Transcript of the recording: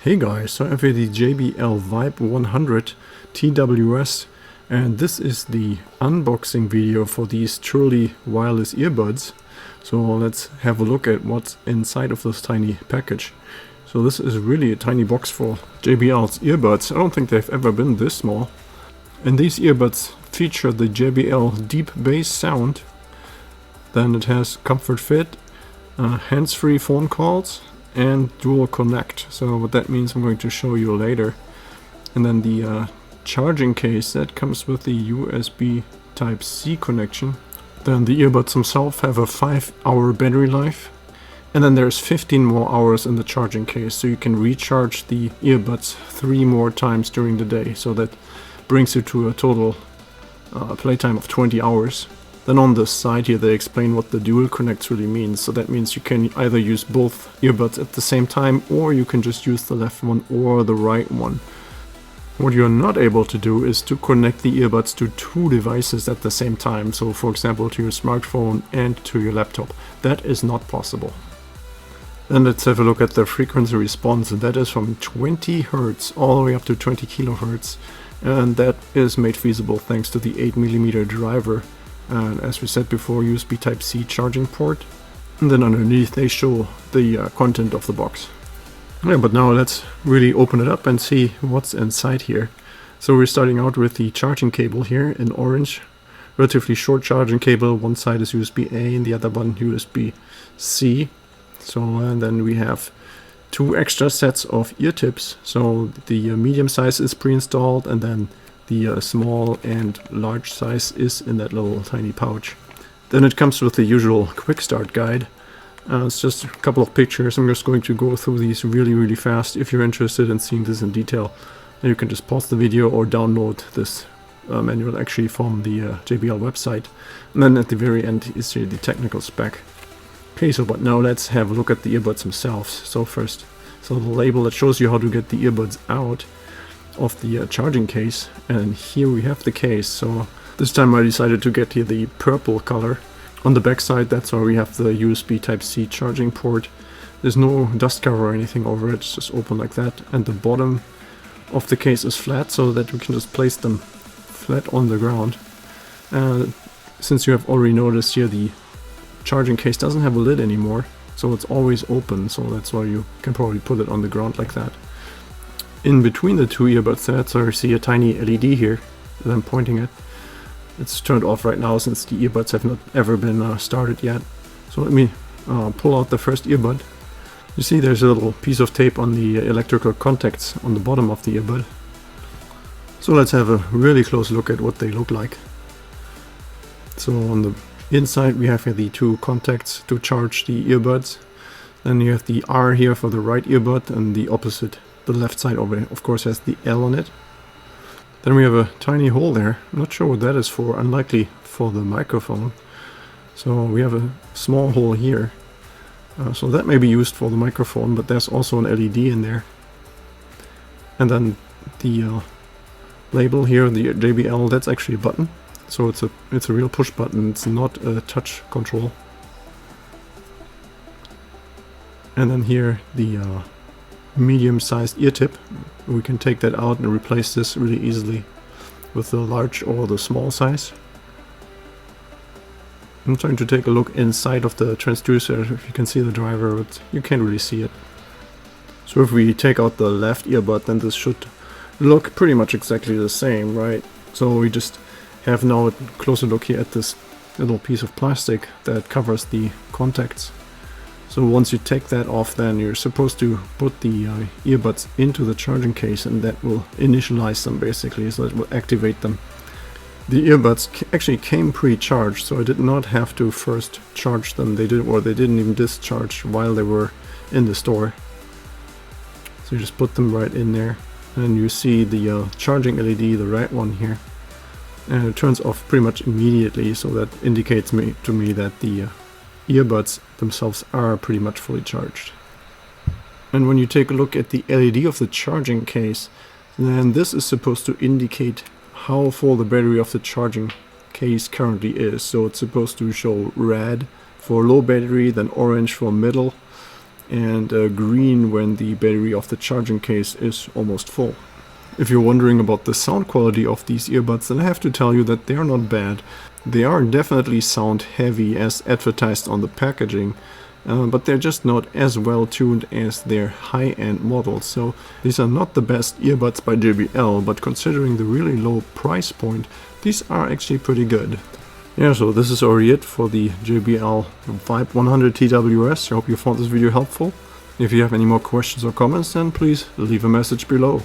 Hey guys, so I have here the JBL VIBE100tws, and this is the unboxing video for these truly wireless earbuds. So let's have a look at what's inside of this tiny package. So this is really a tiny box for JBL's earbuds. I don't think they've ever been this small. And these earbuds feature the JBL deep bass sound. Then it has comfort fit, hands-free phone calls, and dual connect. So what that means I'm going to show you later. And then the charging case that comes with the USB Type-C connection. Then the earbuds themselves have a 5-hour battery life, and then there's 15 more hours in the charging case, so you can recharge the earbuds 3 more times during the day. So that brings you to a total playtime of 20 hours. Then on the side here they explain what the dual connects really means. So that means you can either use both earbuds at the same time, or you can just use the left one or the right one. What you're not able to do is to connect the earbuds to 2 devices at the same time. So for example to your smartphone and to your laptop. That is not possible. Then let's have a look at the frequency response, and that is from 20 Hz all the way up to 20 kHz. And that is made feasible thanks to the 8mm driver. And as we said before, USB Type-C charging port. And then underneath they show the content of the box. Yeah, but now let's really open it up and see what's inside here. So we're starting out with the charging cable here in orange. Relatively short charging cable. One side is USB-A and the other one USB-C. So and then we have 2 extra sets of ear tips. So the medium size is pre-installed, and then the small and large size is in that little tiny pouch. Then it comes with the usual quick start guide. It's just a couple of pictures. I'm just going to go through these really fast. If you're interested in seeing this in detail, then you can just pause the video or download this manual actually from the JBL website. And then at the very end is here the technical spec. Okay, so but now let's have a look at the earbuds themselves. So first, so the label that shows you how to get the earbuds out of the charging case, and here we have the case. So this time I decided to get here the purple color. On the back side, that's where we have the USB Type-C charging port. There's no dust cover or anything over it, it's just open like that, and the bottom of the case is flat so that we can just place them flat on the ground. Since you have already noticed here, the charging case doesn't have a lid anymore, so it's always open, so that's why you can probably put it on the ground like that. In between the 2 earbud sets, I see a tiny LED here that I'm pointing at. It's turned off right now since the earbuds have not ever been started yet. So let me pull out the first earbud. You see there's a little piece of tape on the electrical contacts on the bottom of the earbud. So let's have a really close look at what they look like. So on the inside we have here the 2 contacts to charge the earbuds. Then you have the R here for the right earbud, and the opposite, the left side over, of course, has the L on it. Then we have a tiny hole there. I'm not sure what that is for, unlikely for the microphone. So we have a small hole here. So that may be used for the microphone, but there's also an LED in there. And then the label here, the JBL, that's actually a button. So it's a real push button, it's not a touch control. And then here the medium-sized ear tip. We can take that out and replace this really easily with the large or the small size. I'm trying to take a look inside of the transducer if you can see the driver, but you can't really see it. So if we take out the left earbud, then this should look pretty much exactly the same, right? So we just have now a closer look here at this little piece of plastic that covers the contacts. So once you take that off, then you're supposed to put the earbuds into the charging case, and that will initialize them basically, so it will activate them. The earbuds actually came pre-charged, so I did not have to first charge them. They didn't even discharge while they were in the store. So you just put them right in there, and you see the charging LED, the right one here, and it turns off pretty much immediately, so that indicates to me that the earbuds themselves are pretty much fully charged. And when you take a look at the LED of the charging case, then this is supposed to indicate how full the battery of the charging case currently is. So it's supposed to show red for low battery, then orange for middle, and green when the battery of the charging case is almost full. If you're wondering about the sound quality of these earbuds, then I have to tell you that they are not bad. They are definitely sound heavy as advertised on the packaging, but they're just not as well tuned as their high-end models. So these are not the best earbuds by JBL, but considering the really low price point, these are actually pretty good. Yeah, so this is already it for the JBL VIBE100tws. I hope you found this video helpful. If you have any more questions or comments, then please leave a message below.